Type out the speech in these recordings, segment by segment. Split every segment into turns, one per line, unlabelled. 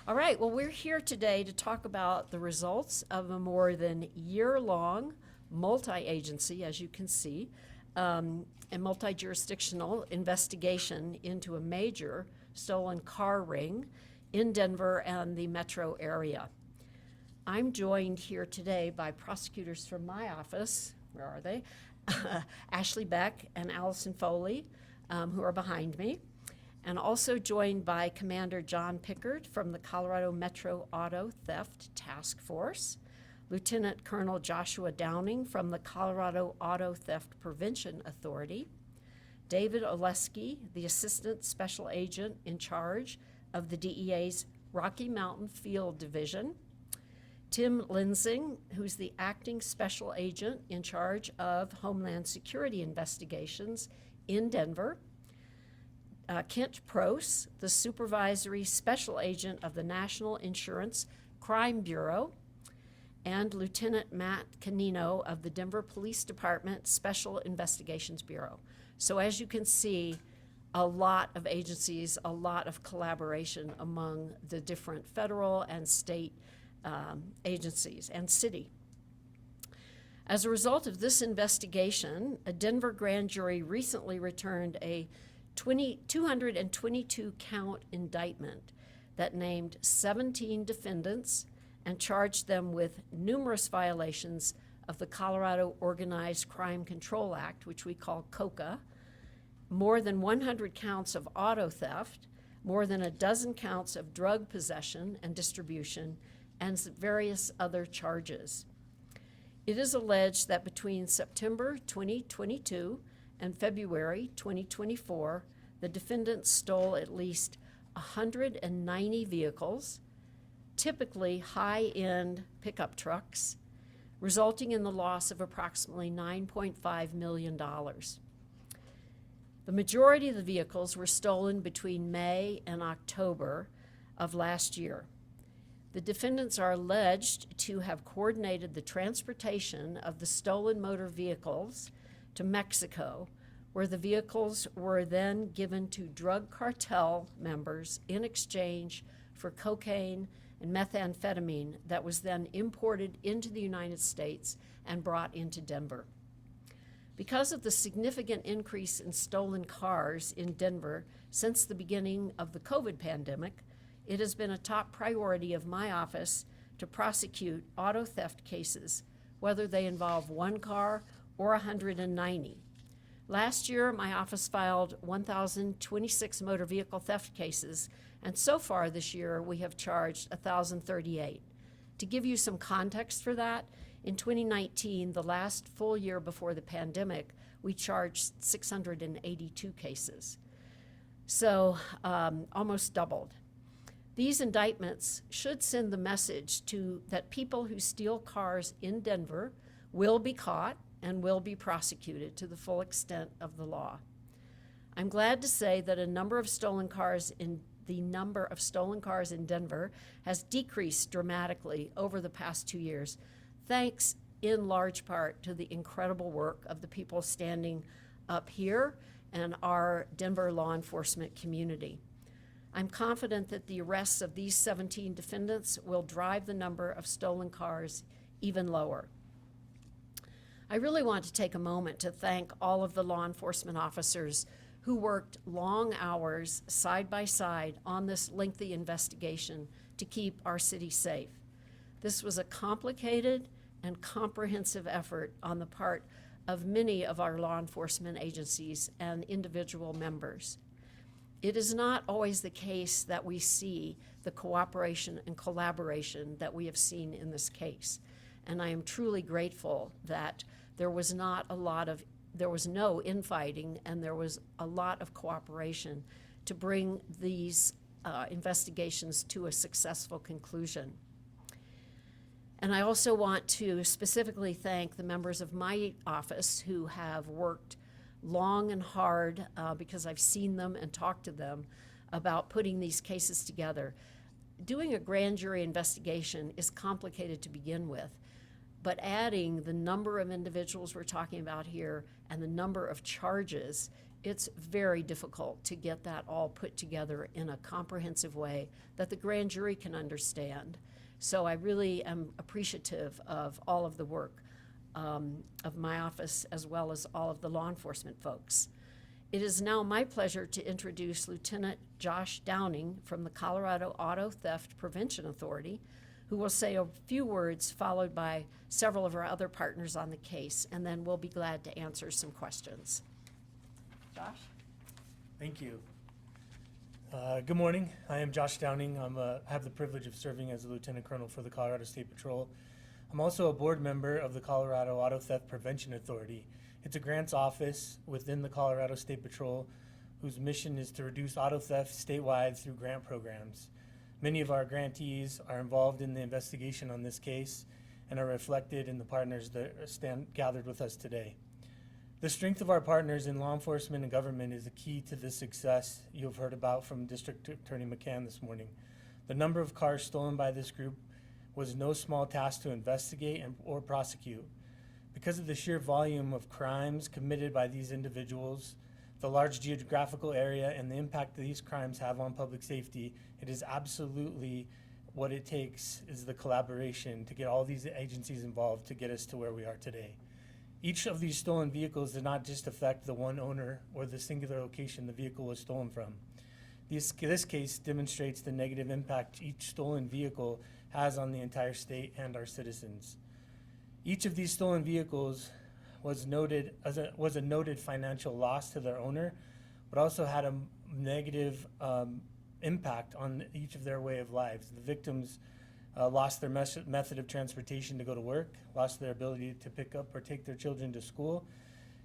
All right, well, we're here today to talk about the results of a more than year-long multi-agency, as you can see, and multi-jurisdictional investigation into a major stolen car ring in Denver and the metro area. I'm joined here today by prosecutors from my office. Where are they? Ashley Beck and Allison Foley, who are behind me, and also joined by Commander John Pickard from the Colorado Metro Auto Theft Task Force, Lieutenant Colonel Joshua Downing from the Colorado Auto Theft Prevention Authority, David Oleski, the Assistant Special Agent in charge of the DEA's Rocky Mountain Field Division, Tim Linsing, who's the Acting Special Agent in charge of Homeland Security Investigations in Denver, Kent Prose, the Supervisory Special Agent of the National Insurance Crime Bureau, and Lieutenant Matt Canino of the Denver Police Department Special Investigations Bureau. So as you can see, a lot of agencies, a lot of collaboration among the different federal and state agencies and city. As a result of this investigation, a Denver grand jury recently returned a 222 count indictment that named 17 defendants and charged them with numerous violations of the Colorado Organized Crime Control Act, which we call KUSA, more than 100 counts of auto theft, more than a dozen counts of drug possession and distribution, and various other charges. It is alleged that between September 2022 and February 2024, the defendants stole at least 190 vehicles, typically high-end pickup trucks, resulting in the loss of approximately $9.5 million. The majority of the vehicles were stolen between May and October of last year. The defendants are alleged to have coordinated the transportation of the stolen motor vehicles to Mexico, where the vehicles were then given to drug cartel members in exchange for cocaine and methamphetamine that was then imported into the United States and brought into Denver. Because of the significant increase in stolen cars in Denver since the beginning of the COVID pandemic, it has been a top priority of my office to prosecute auto theft cases, whether they involve one car or 190. Last year, my office filed 1,026 motor vehicle theft cases, and so far this year, we have charged 1,038. To give you some context for that, in 2019, the last full year before the pandemic, we charged 682 cases. So almost doubled. These indictments should send the message that people who steal cars in Denver will be caught and will be prosecuted to the full extent of the law. I'm glad to say that the number of stolen cars in Denver has decreased dramatically over the past 2 years, thanks in large part to the incredible work of the people standing up here and our Denver law enforcement community. I'm confident that the arrests of these 17 defendants will drive the number of stolen cars even lower. I really want to take a moment to thank all of the law enforcement officers who worked long hours side by side on this lengthy investigation to keep our city safe. This was a complicated and comprehensive effort on the part of many of our law enforcement agencies and individual members. It is not always the case that we see the cooperation and collaboration that we have seen in this case. And I am truly grateful that there was no infighting and there was a lot of cooperation to bring these investigations to a successful conclusion. And I also want to specifically thank the members of my office who have worked long and hard because I've seen them and talked to them about putting these cases together. Doing a grand jury investigation is complicated to begin with, but adding the number of individuals we're talking about here and the number of charges It's very difficult to get that all put together in a comprehensive way that the grand jury can understand. So I really am appreciative of all of the work of my office as well as all of the law enforcement folks. It is now my pleasure to introduce Lieutenant Josh Downing from the Colorado Auto Theft Prevention Authority, who will say a few words followed by several of our other partners on the case, and then we'll be glad to answer some questions. Josh?
Thank you. Good morning. I am Josh Downing. I have the privilege of serving as a Lieutenant Colonel for the Colorado State Patrol. I'm also a board member of the Colorado Auto Theft Prevention Authority. It's a grants office within the Colorado State Patrol whose mission is to reduce auto theft statewide through grant programs. Many of our grantees are involved in the investigation on this case and are reflected in the partners that stand gathered with us today. The strength of our partners in law enforcement and government is a key to the success you've heard about from District Attorney McCann this morning. The number of cars stolen by this group was no small task to investigate or prosecute. Because of the sheer volume of crimes committed by these individuals, the large geographical area, and the impact that these crimes have on public safety, it is absolutely what it takes is the collaboration to get all these agencies involved to get us to where we are today. Each of these stolen vehicles did not just affect the one owner or the singular location the vehicle was stolen from. This case demonstrates the negative impact each stolen vehicle has on the entire state and our citizens. Each of these stolen vehicles was a noted financial loss to their owner, but also had a negative impact on each of their way of lives. The victims lost their method of transportation to go to work, lost their ability to pick up or take their children to school,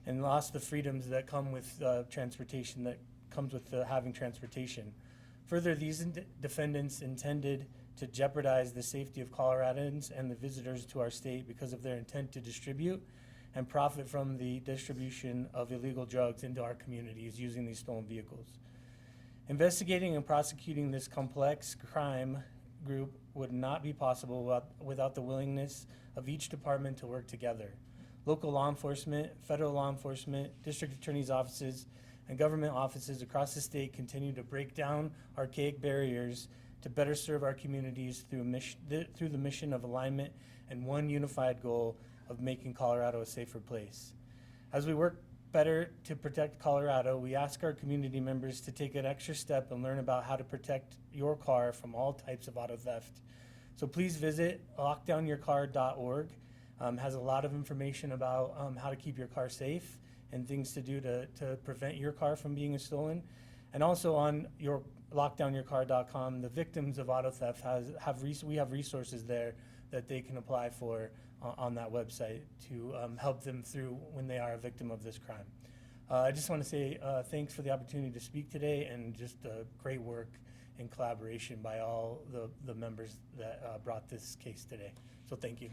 and lost the freedoms that come with transportation, that comes with having transportation. Further, these defendants intended to jeopardize the safety of Coloradans and the visitors to our state because of their intent to distribute and profit from the distribution of illegal drugs into our communities using these stolen vehicles. Investigating and prosecuting this complex crime group would not be possible without the willingness of each department to work together. Local law enforcement, federal law enforcement, district attorneys' offices, and government offices across the state continue to break down archaic barriers to better serve our communities through the mission of alignment and one unified goal of making Colorado a safer place. As we work better to protect Colorado, we ask our community members to take an extra step and learn about how to protect your car from all types of auto theft. So please visit lockdownyourcar.org. Has a lot of information about how to keep your car safe and things to do to prevent your car from being stolen. And also on your lockdownyourcar.com, the victims of auto theft we have resources there that they can apply for on that website to help them through when they are a victim of this crime. I just want to say thanks for the opportunity to speak today, and just great work and collaboration by all the members that brought this case today. So thank you.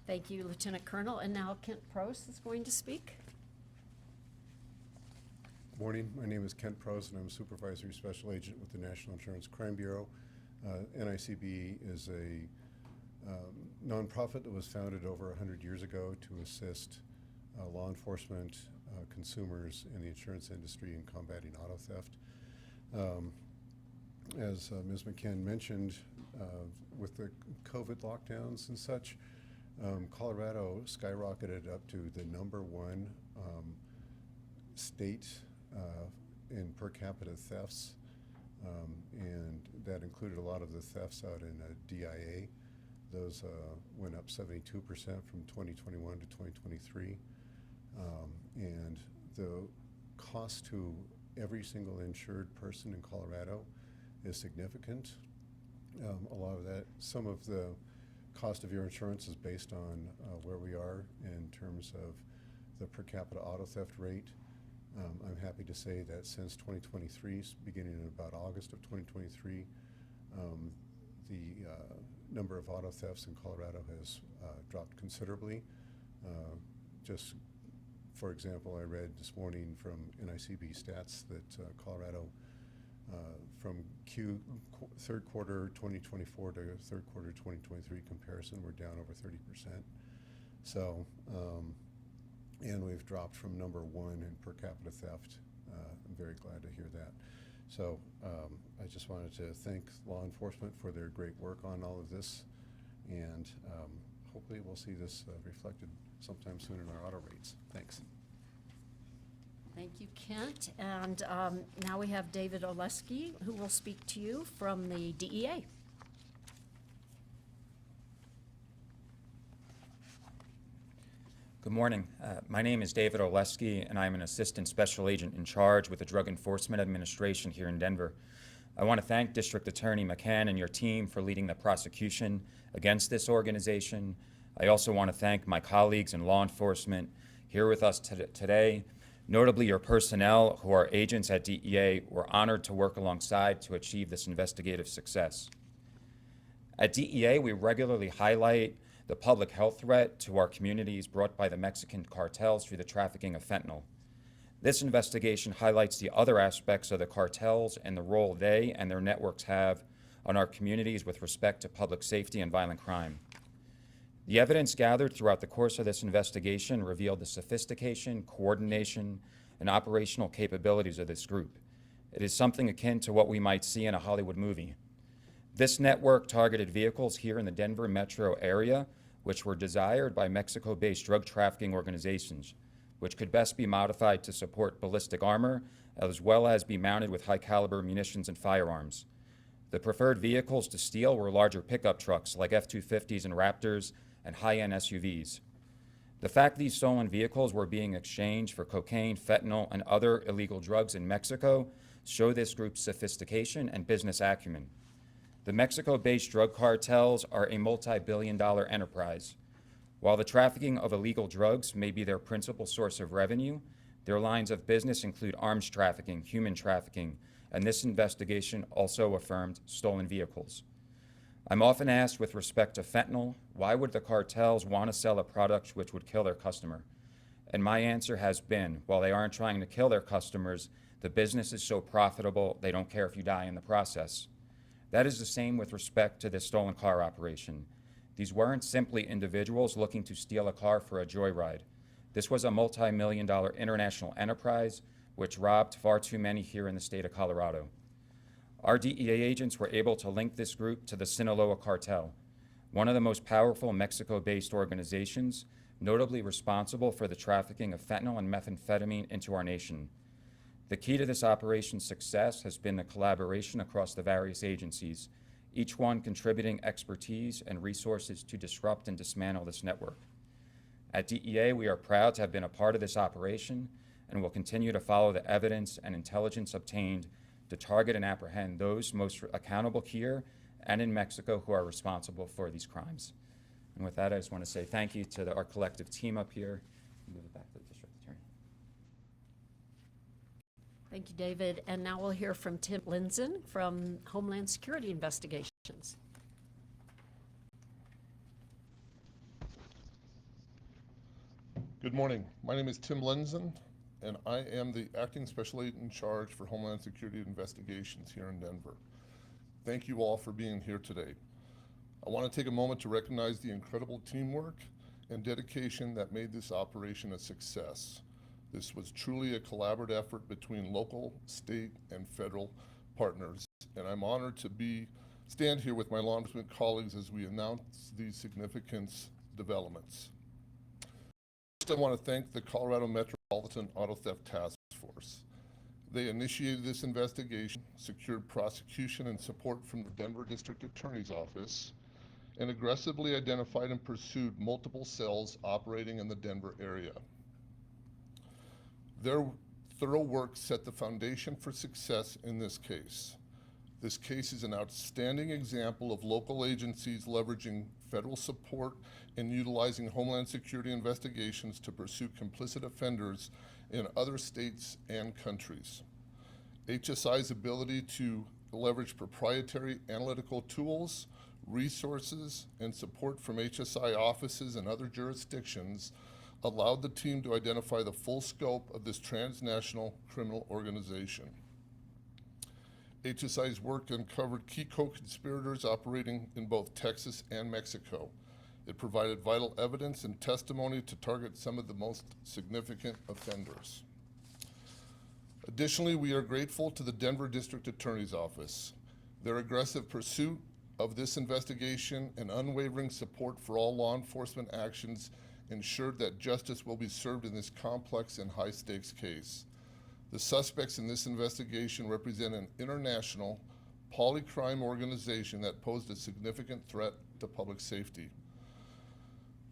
Thank you, Lieutenant Colonel. And now Kent Prost is going to speak.
Good morning. My name is Kent Prost, and I'm a Supervisory Special Agent with the National Insurance Crime Bureau. NICB is a nonprofit that was founded over 100 years ago to assist law enforcement, consumers, and the insurance industry in combating auto theft. As Ms. McCann mentioned, with the COVID lockdowns and such, Colorado skyrocketed up to the #1 state in per capita thefts, and that included a lot of the thefts out in DIA. Those went up 72% from 2021 to 2023, and the cost to every single insured person in Colorado is significant. A lot of that, some of the cost of your insurance is based on where we are in terms of the per capita auto theft rate. I'm happy to say that since 2023, beginning in about August of 2023, the number of auto thefts in Colorado has dropped considerably. Just for example, I read this morning from NICB stats that Colorado, from third quarter 2024 to third quarter 2023 comparison, we're down over 30%. So and we've dropped from #1 in per capita theft. I'm very glad to hear that. So I just wanted to thank law enforcement for their great work on all of this, and hopefully we'll see this reflected sometime soon in our auto rates. Thanks.
Thank you, Kent. And now we have David Oleski, who will speak to you from the DEA.
Good morning. My name is David Oleski, and I'm an Assistant Special Agent in charge with the Drug Enforcement Administration here in Denver. I want to thank District Attorney McCann and your team for leading the prosecution against this organization. I also want to thank my colleagues in law enforcement here with us today. Notably, your personnel, who are agents at DEA, were honored to work alongside to achieve this investigative success. At DEA, we regularly highlight the public health threat to our communities brought by the Mexican cartels through the trafficking of fentanyl. This investigation highlights the other aspects of the cartels and the role they and their networks have on our communities with respect to public safety and violent crime. The evidence gathered throughout the course of this investigation revealed the sophistication, coordination, and operational capabilities of this group. It is something akin to what we might see in a Hollywood movie. This network targeted vehicles here in the Denver metro area, which were desired by Mexico-based drug trafficking organizations, which could best be modified to support ballistic armor, as well as be mounted with high-caliber munitions and firearms. The preferred vehicles to steal were larger pickup trucks like F-250s and Raptors and high-end SUVs. The fact these stolen vehicles were being exchanged for cocaine, fentanyl, and other illegal drugs in Mexico show this group's sophistication and business acumen. The Mexico-based drug cartels are a multi-billion-dollar enterprise. While the trafficking of illegal drugs may be their principal source of revenue, their lines of business include arms trafficking, human trafficking, and this investigation also affirmed stolen vehicles. I'm often asked with respect to fentanyl, why would the cartels want to sell a product which would kill their customer? And my answer has been, while they aren't trying to kill their customers, the business is so profitable they don't care if you die in the process. That is the same with respect to this stolen car operation. These weren't simply individuals looking to steal a car for a joyride. This was a multi-million-dollar international enterprise which robbed far too many here in the state of Colorado. Our DEA agents were able to link this group to the Sinaloa cartel, one of the most powerful Mexico-based organizations, notably responsible for the trafficking of fentanyl and methamphetamine into our nation. The key to this operation's success has been the collaboration across the various agencies, each one contributing expertise and resources to disrupt and dismantle this network. At DEA, we are proud to have been a part of this operation and will continue to follow the evidence and intelligence obtained to target and apprehend those most accountable here and in Mexico who are responsible for these crimes. And with that, I just want to say thank you to our collective team up here. Move it back to the District Attorney.
Thank you, David. And now we'll hear from Tim Linson from Homeland Security Investigations.
Good morning. My name is Tim Linson, and I am the Acting Special Agent in charge for Homeland Security Investigations here in Denver. Thank you all for being here today. I want to take a moment to recognize the incredible teamwork and dedication that made this operation a success. This was truly a collaborative effort between local, state, and federal partners, and I'm honored to stand here with my law enforcement colleagues as we announce these significant developments. First, I want to thank the Colorado Metropolitan Auto Theft Task Force. They initiated this investigation, secured prosecution and support from the Denver District Attorney's Office, and aggressively identified and pursued multiple cells operating in the Denver area. Their thorough work set the foundation for success in this case. This case is an outstanding example of local agencies leveraging federal support and utilizing Homeland Security investigations to pursue complicit offenders in other states and countries. HSI's ability to leverage proprietary analytical tools, resources, and support from HSI offices and other jurisdictions allowed the team to identify the full scope of this transnational criminal organization. HSI's work uncovered key co-conspirators operating in both Texas and Mexico. It provided vital evidence and testimony to target some of the most significant offenders. Additionally, we are grateful to the Denver District Attorney's Office. Their aggressive pursuit of this investigation and unwavering support for all law enforcement actions ensured that justice will be served in this complex and high-stakes case. The suspects in this investigation represent an international polycrime organization that posed a significant threat to public safety.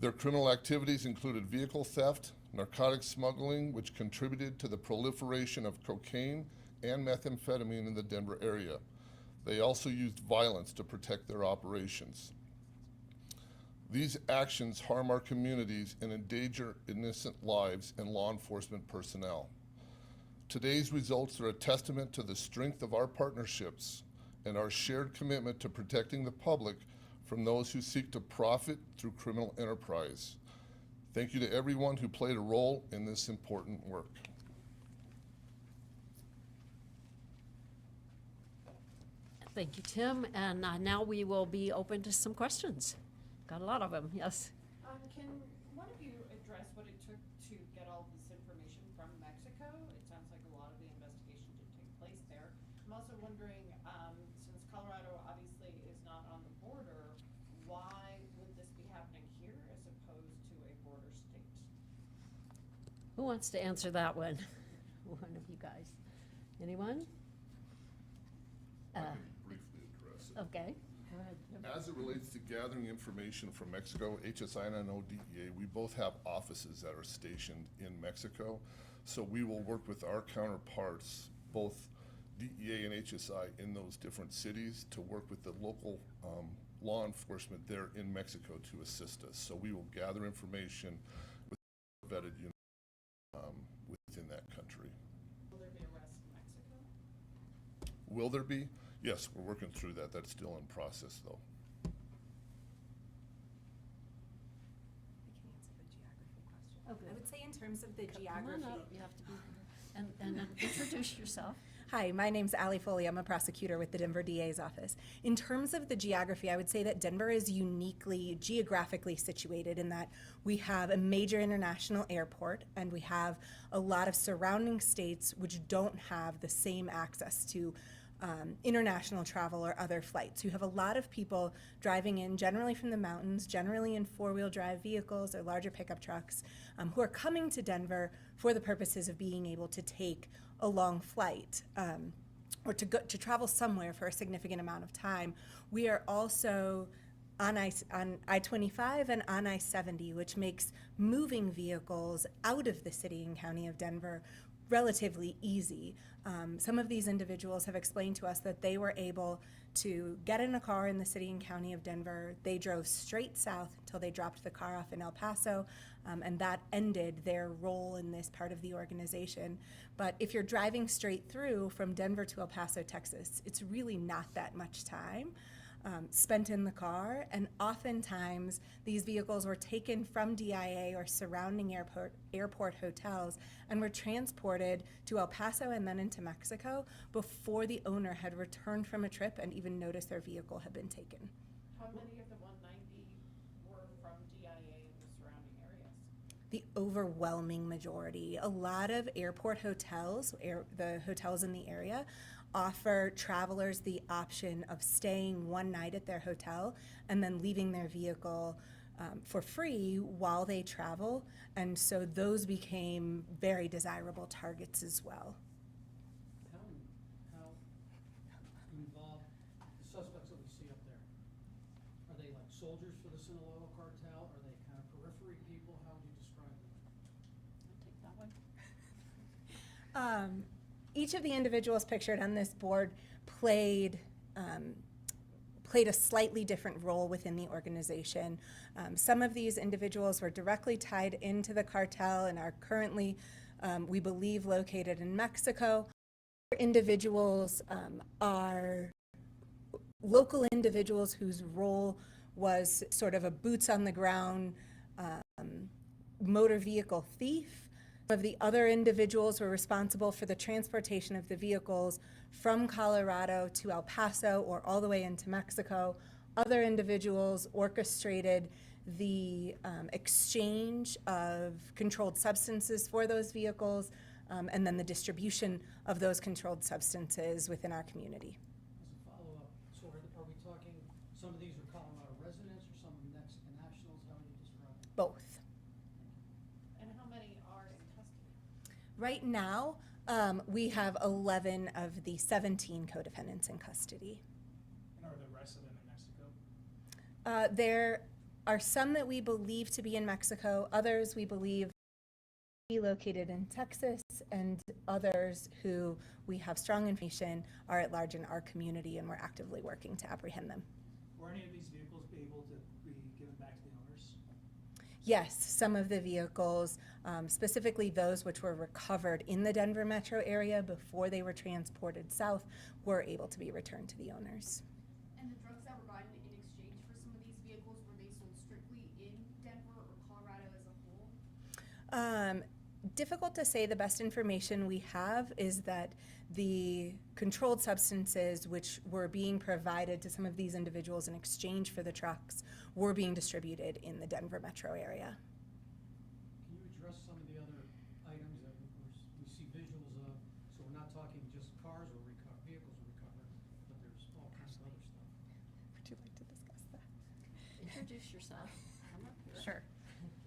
Their criminal activities included vehicle theft, narcotic smuggling, which contributed to the proliferation of cocaine and methamphetamine in the Denver area. They also used violence to protect their operations. These actions harm our communities and endanger innocent lives and law enforcement personnel. Today's results are a testament to the strength of our partnerships and our shared commitment to protecting the public from those who seek to profit through criminal enterprise. Thank you to everyone who played a role in this important work.
Thank you, Tim. And now we will be open to some questions. Got a lot of them, yes.
Can one of you address what it took to get all this information from Mexico? It sounds like a lot of the investigation did take place there. I'm also wondering, since Colorado obviously is not on the border, why would this be happening here as opposed to a border state?
Who wants to answer that one? One of you guys. Anyone?
I can briefly address it.
Okay, go ahead.
As it relates to gathering information from Mexico, HSI and I know DEA, we both have offices that are stationed in Mexico. So we will work with our counterparts, both DEA and HSI in those different cities, to work with the local law enforcement there in Mexico to assist us. So we will gather information with vetted units within that country.
Will there be arrests in Mexico?
Will there be? Yes, we're working through that. That's still in process, though.
I can answer the geography question.
Oh, good.
I would say in terms of the
Come on
geography.
up, you have to be, and introduce yourself.
Hi, my name's Allie Foley. I'm a prosecutor with the Denver DA's office. In terms of the geography, I would say that Denver is uniquely geographically situated in that we have a major international airport and we have a lot of surrounding states which don't have the same access to international travel or other flights. You have a lot of people driving in, generally from the mountains, generally in four-wheel drive vehicles or larger pickup trucks, who are coming to Denver for the purposes of being able to take a long flight or to travel somewhere for a significant amount of time. We are also on I-25 and on I-70, which makes moving vehicles out of the city and county of Denver relatively easy. Some of these individuals have explained to us that they were able to get in a car in the city and county of Denver. They drove straight south until they dropped the car off in El Paso, and that ended their role in this part of the organization. But if you're driving straight through from Denver to El Paso, Texas, it's really not that much time spent in the car, and oftentimes these vehicles were taken from DIA or surrounding airport hotels and were transported to El Paso and then into Mexico before the owner had returned from a trip and even noticed their vehicle had been taken.
How many of the 190 were from DIA in the surrounding areas?
The overwhelming majority. A lot of airport hotels, the hotels in the area, offer travelers the option of staying one night at their hotel and then leaving their vehicle for free while they travel. And so those became very desirable targets as well.
How involved the suspects that we see up there? Are they like soldiers for the Sinaloa cartel? Are they kind of periphery people? How would you describe them?
I'll take that one.
Each of the individuals pictured on this board played a slightly different role within the organization. Some of these individuals were directly tied into the cartel and are currently, we believe, located in Mexico. Other individuals are local individuals whose role was sort of a boots on the ground motor vehicle thief. Some of the other individuals were responsible for the transportation of the vehicles from Colorado to El Paso or all the way into Mexico. Other individuals orchestrated the exchange of controlled substances for those vehicles, and then the distribution of those controlled substances within our community.
As a follow-up, so are we talking, some of these are Colorado residents or some of them Mexican nationals? How would you describe it?
Both.
And how many are in custody?
Right now, we have 11 of the 17 co-defendants in custody.
And are the rest of them in Mexico?
There are some that we believe to be in Mexico, others we believe located in Texas, and others who we have strong information are at large in our community, and we're actively working to apprehend them.
Were any of these vehicles be able to be given back to the owners?
Yes, some of the vehicles, specifically those which were recovered in the Denver metro area before they were transported south, were able to be returned to the owners.
And the drugs that were gotten in exchange for some of these vehicles, were they sold strictly in Denver or Colorado as a whole?
Difficult to say. The best information we have is that the controlled substances which were being provided to some of these individuals in exchange for the trucks were being distributed in the Denver metro area.
Can you address some of the other items that we see visuals of? So we're not talking just cars were recovered, vehicles were recovered, but there's all kinds of other stuff.
Would you like to discuss that?
Introduce yourself. Come up here.
Sure.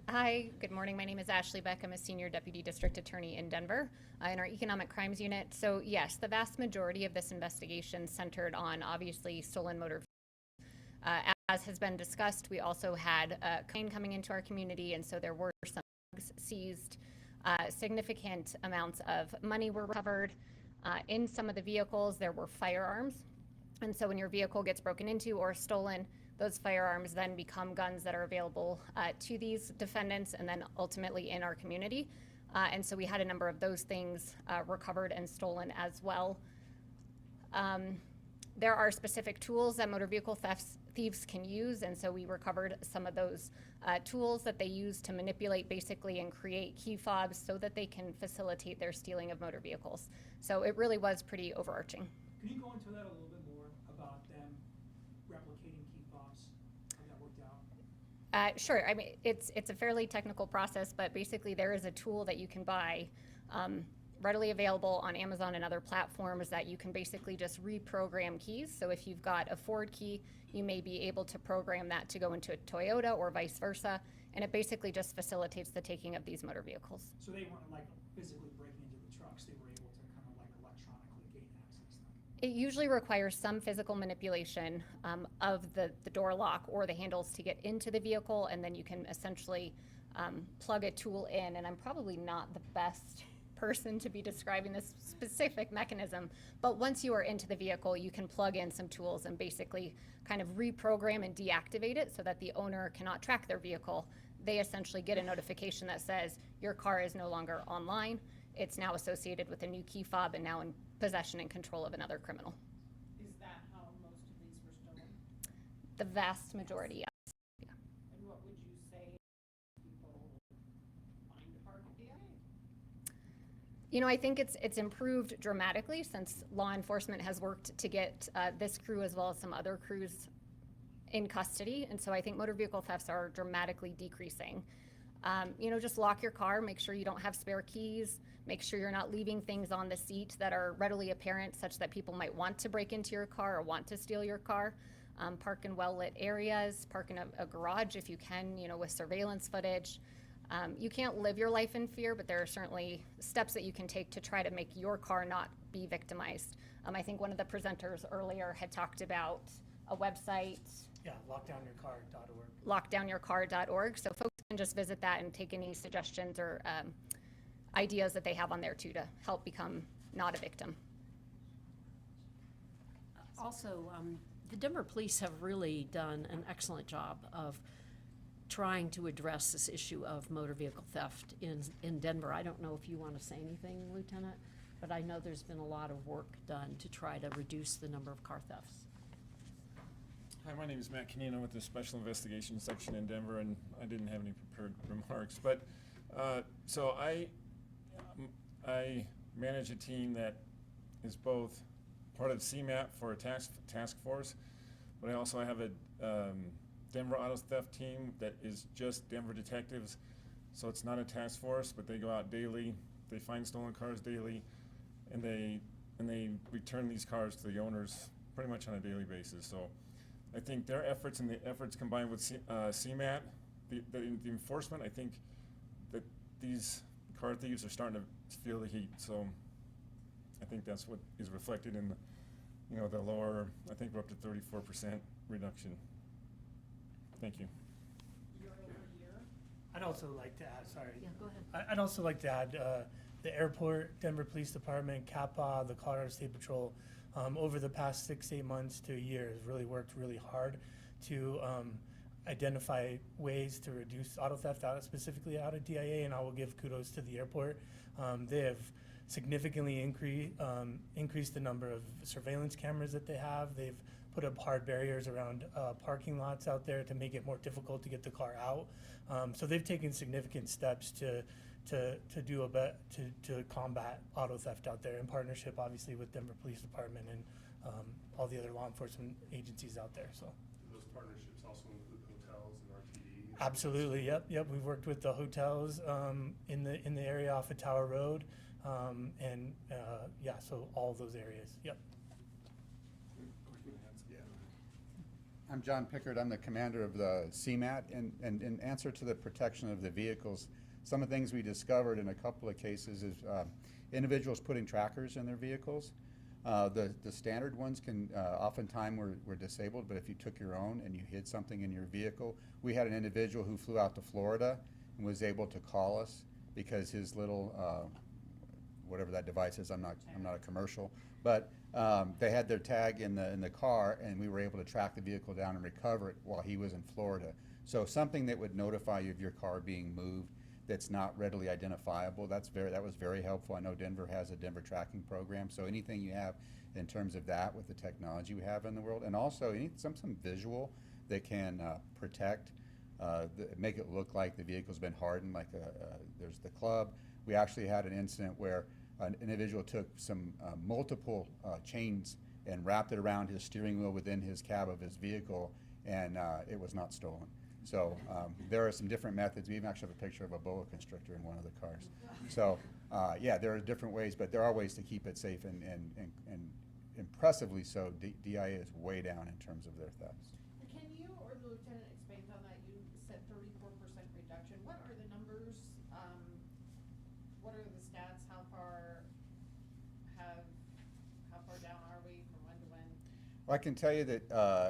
Hi, good morning. My name is Ashley Beck. I'm a senior deputy district attorney in Denver in our economic crimes unit. So yes, the vast majority of this investigation centered on obviously stolen motor vehicles. As has been discussed, we also had cocaine coming into our community, and so there were some drugs seized. Significant amounts of money were recovered. In some of the vehicles, there were firearms. And so when your vehicle gets broken into or stolen, those firearms then become guns that are available to these defendants and then ultimately in our community. And so we had a number of those things recovered and stolen as well. There are specific tools that motor vehicle thieves can use, and so we recovered some of those tools that they use to manipulate basically and create key fobs so that they can facilitate their stealing of motor vehicles. So it really was pretty overarching.
Can you go into that a little bit more about them replicating key fobs, how that worked out?
Sure. I mean, it's a fairly technical process, but basically there is a tool that you can buy readily available on Amazon and other platforms that you can basically just reprogram keys. So if you've got a Ford key, you may be able to program that to go into a Toyota or vice versa, and it basically just facilitates the taking of these motor vehicles.
So they weren't like physically breaking into the trucks, they were able to kind of like electronically gain access then?
It usually requires some physical manipulation of the door lock or the handles to get into the vehicle, and then you can essentially plug a tool in, and I'm probably not the best person to be describing this specific mechanism, but once you are into the vehicle, you can plug in some tools and basically kind of reprogram and deactivate it so that the owner cannot track their vehicle. They essentially get a notification that says your car is no longer online. It's now associated with a new key fob and now in possession and control of another criminal.
Is that how most of these were stolen?
The vast majority, yes.
And what would you say people find a park at DIA?
You know, I think it's improved dramatically since law enforcement has worked to get this crew as well as some other crews in custody. And so I think motor vehicle thefts are dramatically decreasing. You know, just lock your car, make sure you don't have spare keys, make sure you're not leaving things on the seat that are readily apparent such that people might want to break into your car or want to steal your car. Park in well-lit areas, park in a garage if you can, you know, with surveillance footage. You can't live your life in fear, but there are certainly steps that you can take to try to make your car not be victimized. I think one of the presenters earlier had talked about a website,
Yeah, lockdownyourcar.org.
lockdownyourcar.org. So folks can just visit that and take any suggestions or ideas that they have on there too to help become not a victim.
Also, the Denver police have really done an excellent job of trying to address this issue of motor vehicle theft in Denver. I don't know if you want to say anything, Lieutenant, but I know there's been a lot of work done to try to reduce the number of car thefts.
Hi, my name is Matt Canino with the Special Investigations Section in Denver, and I didn't have any prepared remarks. But so I manage a team that is both part of the CMAP for a task force, but I also have a Denver Auto Theft Team that is just Denver detectives. So it's not a task force, but they go out daily, they find stolen cars daily, and they return these cars to the owners pretty much on a daily basis. So I think their efforts and the efforts combined with CMAT, the enforcement, I think that these car thieves are starting to feel the heat. So I think that's what is reflected in the lower, I think we're up to 34% reduction. Thank you.
Year over year?
I'd also like to add, sorry.
Yeah, go ahead.
I'd also like to add, the airport, Denver Police Department, CAPA, the Colorado State Patrol, over the past 6-8 months to a year has really worked really hard to identify ways to reduce auto theft specifically out of DIA, and I will give kudos to the airport. They have significantly increased the number of surveillance cameras that they have. They've put up hard barriers around parking lots out there to make it more difficult to get the car out. So they've taken significant steps to combat auto theft out there in partnership, obviously, with Denver Police Department and all the other law enforcement agencies out there. So.
Do those partnerships also include hotels and RTD?
Absolutely. Yep. We've worked with the hotels in the area off of Tower Road, and so all of those areas. Yep.
I'm John Pickard. I'm the commander of the CMAT, and in answer to the protection of the vehicles, some of the things we discovered in a couple of cases is individuals putting trackers in their vehicles. The standard ones can oftentimes were disabled, but if you took your own and you hid something in your vehicle, we had an individual who flew out to Florida and was able to call us because his little whatever that device is, I'm not a commercial, but they had their tag in the car, and we were able to track the vehicle down and recover it while he was in Florida. So something that would notify you of your car being moved that's not readily identifiable, that was very helpful. I know Denver has a Denver tracking program, so anything you have in terms of that with the technology we have in the world, and also some visual that can protect, make it look like the vehicle's been hardened, like there's the club. We actually had an incident where an individual took some multiple chains and wrapped it around his steering wheel within his cab of his vehicle, and it was not stolen. So there are some different methods. We even actually have a picture of a boa constrictor in one of the cars. So there are different ways, but there are ways to keep it safe, and impressively so, DIA is way down in terms of their thefts.
Can you or the lieutenant expand on that? You said 34% reduction. What are the numbers? What are the stats? How far down are we from when to when?
Well, I can tell you that,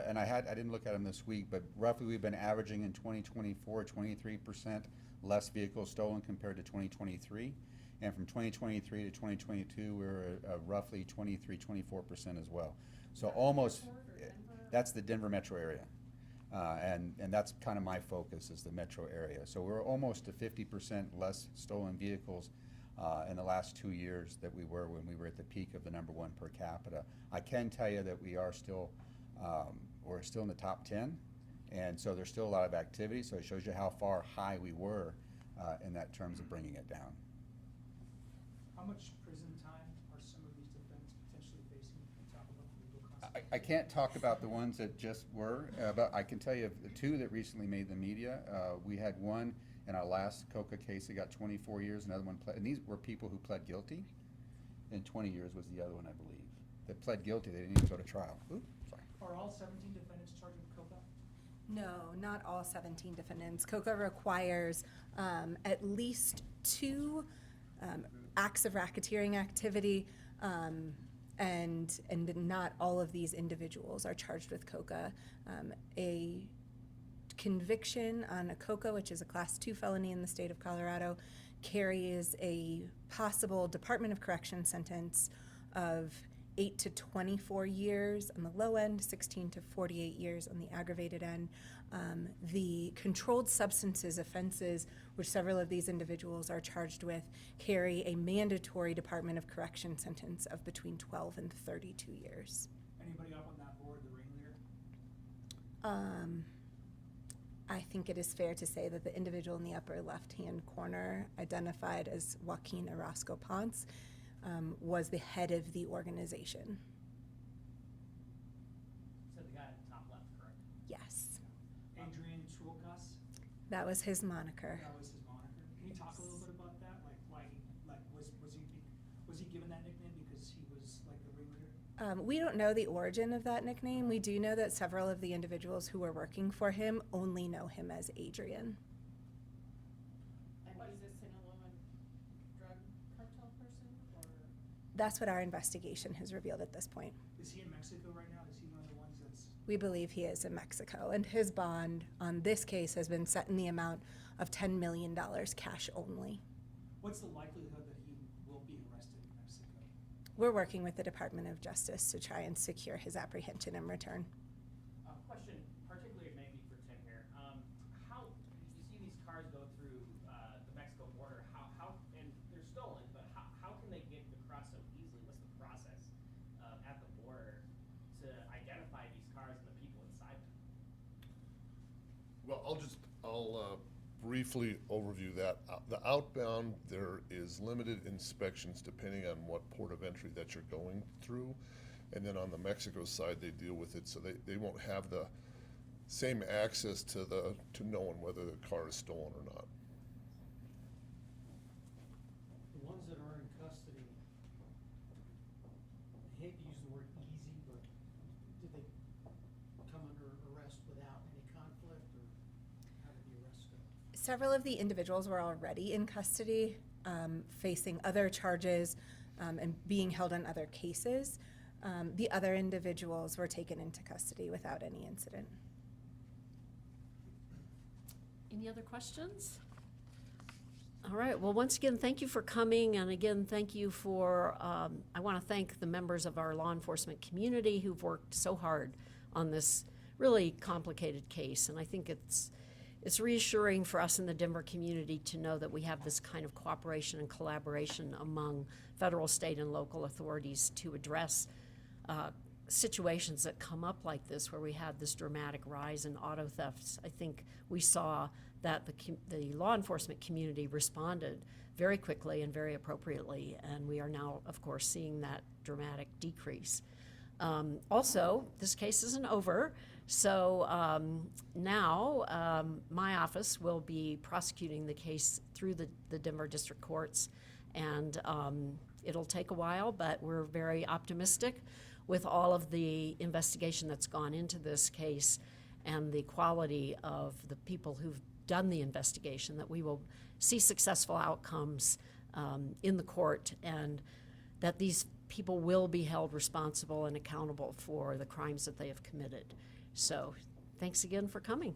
and I didn't look at them this week, but roughly we've been averaging in 2024 23% less vehicles stolen compared to 2023. And from 2023 to 2022, we're roughly 23-24% as well. So almost, that's the Denver metro area. And that's kind of my focus, is the metro area. So we're almost to 50% less stolen vehicles in the last 2 years that we were when we were at the peak of the #1 per capita. I can tell you that we're still in the top 10, and so there's still a lot of activity. So it shows you how far high we were in that terms of bringing it down.
How much prison time are some of these defendants potentially facing? Can you talk about the legal consequences?
I can't talk about the ones that just were, but I can tell you of the two that recently made the media. We had one in our last KUSA case that got 24 years, another one pled, and these were people who pled guilty, and 20 years was the other one, I believe. That pled guilty, they didn't even go to trial. Oops, sorry.
Are all 17 defendants charged with KUSA?
No, not all 17 defendants. KUSA requires at least 2 acts of racketeering activity, and not all of these individuals are charged with KUSA. A conviction on a KUSA, which is a Class 2 felony in the state of Colorado, carries a possible Department of Correction sentence of 8 to 24 years on the low end, 16 to 48 years on the aggravated end. The controlled substances offenses, which several of these individuals are charged with, carry a mandatory Department of Correction sentence of between 12 and 32 years.
Anybody up on that board, the ringleader?
I think it is fair to say that the individual in the upper left-hand corner, identified as Joaquin Orozco Ponce, was the head of the organization.
So the guy at the top left, correct?
Yes.
Adrian Patrol Gus?
That was his moniker.
That was his moniker. Can you talk a little bit about that? Like why he, like, was he given that nickname because he was like the ringleader?
We don't know the origin of that nickname. We do know that several of the individuals who were working for him only know him as Adrian.
And is this Sinaloa drug cartel person, or?
That's what our investigation has revealed at this point.
Is he in Mexico right now? Is he one of the ones that's?
We believe he is in Mexico, and his bond on this case has been set in the amount of $10 million cash only.
What's the likelihood that he will be arrested in Mexico?
We're working with the Department of Justice to try and secure his apprehension and return.
Question, particularly maybe for Tim here. How you see these cars go through the Mexico border? How and they're stolen, but how can they get across so easily? What's the process at the border to identify these cars and the people inside them?
Well, I'll briefly overview that. The outbound, there is limited inspections depending on what port of entry that you're going through. And then on the Mexico side, they deal with it, so they won't have the same access to knowing whether the car is stolen or not.
The ones that are in custody, I hate to use the word easy, but did they come under arrest without any conflict, or how did the arrest go?
Several of the individuals were already in custody, facing other charges and being held on other cases. The other individuals were taken into custody without any incident.
Any other questions? All right, well, once again, thank you for coming, and again, thank you for, I want to thank the members of our law enforcement community who've worked so hard on this really complicated case, and I think it's reassuring for us in the Denver community to know that we have this kind of cooperation and collaboration among federal, state, and local authorities to address situations that come up like this, where we have this dramatic rise in auto thefts. I think we saw that the law enforcement community responded very quickly and very appropriately, and we are now, of course, seeing that dramatic decrease. Also, this case isn't over, so now my office will be prosecuting the case through the Denver District Courts, and it'll take a while, but we're very optimistic with all of the investigation that's gone into this case and the quality of the people who've done the investigation, that we will see successful outcomes in the court, and that these people will be held responsible and accountable for the crimes that they have committed. So thanks again for coming.